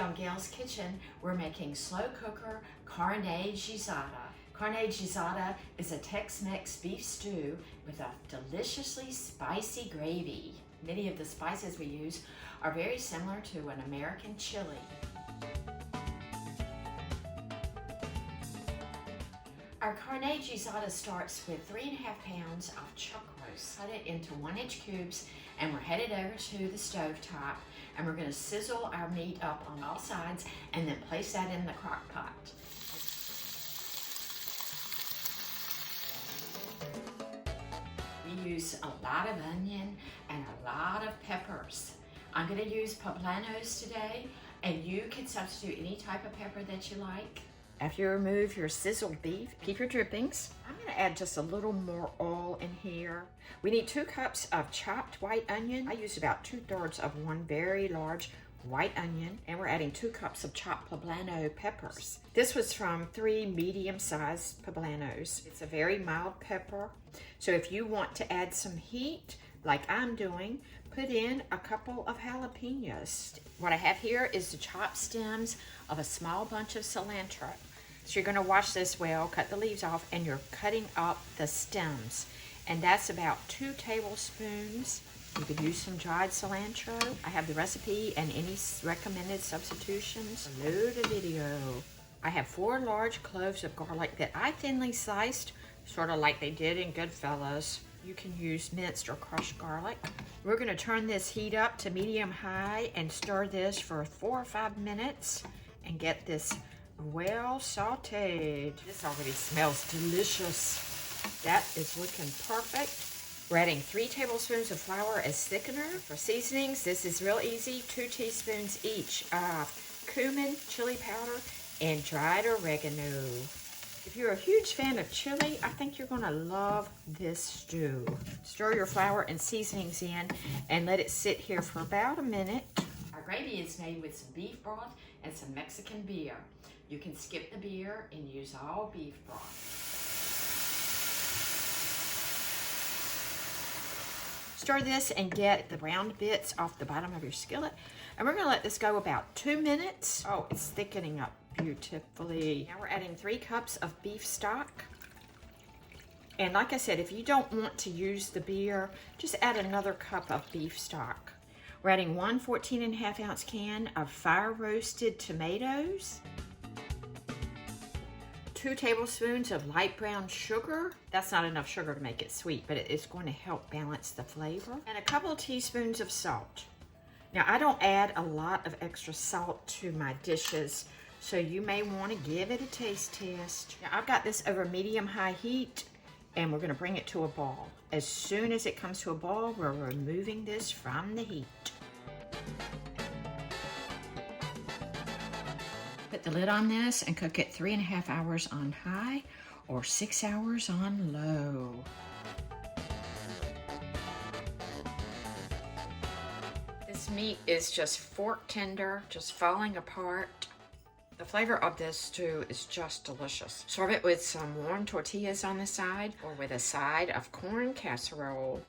on Gail's Kitchen, we're making slow cooker Carne Guisada. Carne Guisada is a Tex-Mex beef stew with a deliciously spicy gravy. Many of the spices we use are very similar to an American chili. Our Carne Guisada starts with 3.5 pounds of chuck roast. Cut it into 1-inch cubes, and we're headed over to the stove top, and we're going to sizzle our meat up on all sides and then place that in the crock pot. We use a lot of onion and a lot of peppers. I'm going to use poblanos today, and you can substitute any type of pepper that you like. After you remove your sizzled beef, keep your drippings. I'm going to add just a little more oil in here. We need 2 cups of chopped white onion. I used about 2/3 of one very large white onion, and we're adding 2 cups of chopped poblano peppers. This was from 3 medium-sized poblanos. It's a very mild pepper, so if you want to add some heat, like I'm doing, put in a couple of jalapenos. What I have here is the chopped stems of a small bunch of cilantro. So you're gonna wash this well, cut the leaves off, and you're cutting up the stems. And that's about 2 tablespoons. You could use some dried cilantro. I have the recipe and any recommended substitutions below the video. I have 4 large cloves of garlic that I thinly sliced, sort of like they did in Goodfellas. You can use minced or crushed garlic. We're gonna turn this heat up to medium-high and stir this for 4 or 5 minutes and get this well sauteed. This already smells delicious. That is looking perfect. We're adding 3 tablespoons of flour as thickener. For seasonings, this is real easy. 2 teaspoons each of cumin, chili powder, and dried oregano. If you're a huge fan of chili, I think you're gonna love this stew. Stir your flour and seasonings in and let it sit here for about a minute. Our gravy is made with some beef broth and some Mexican beer. You can skip the beer and use all beef broth. Stir this and get the round bits off the bottom of your skillet. And we're gonna let this go about 2 minutes. Oh, it's thickening up beautifully. Now we're adding 3 cups of beef stock. And like I said, if you don't want to use the beer, just add another cup of beef stock. We're adding 1 14.5-ounce can of fire roasted tomatoes. 2 tablespoons of light brown sugar. That's not enough sugar to make it sweet, but it's going to help balance the flavor. And a couple of teaspoons of salt. Now, I don't add a lot of extra salt to my dishes, so you may want to give it a taste test. Now, I've got this over medium-high heat, and we're going to bring it to a boil. As soon as it comes to a boil, we're removing this from the heat. Put the lid on this and cook it 3.5 hours on high or 6 hours on low. This meat is just fork tender, just falling apart. The flavor of this stew is just delicious. Serve it with some warm tortillas on the side or with a side of corn casserole.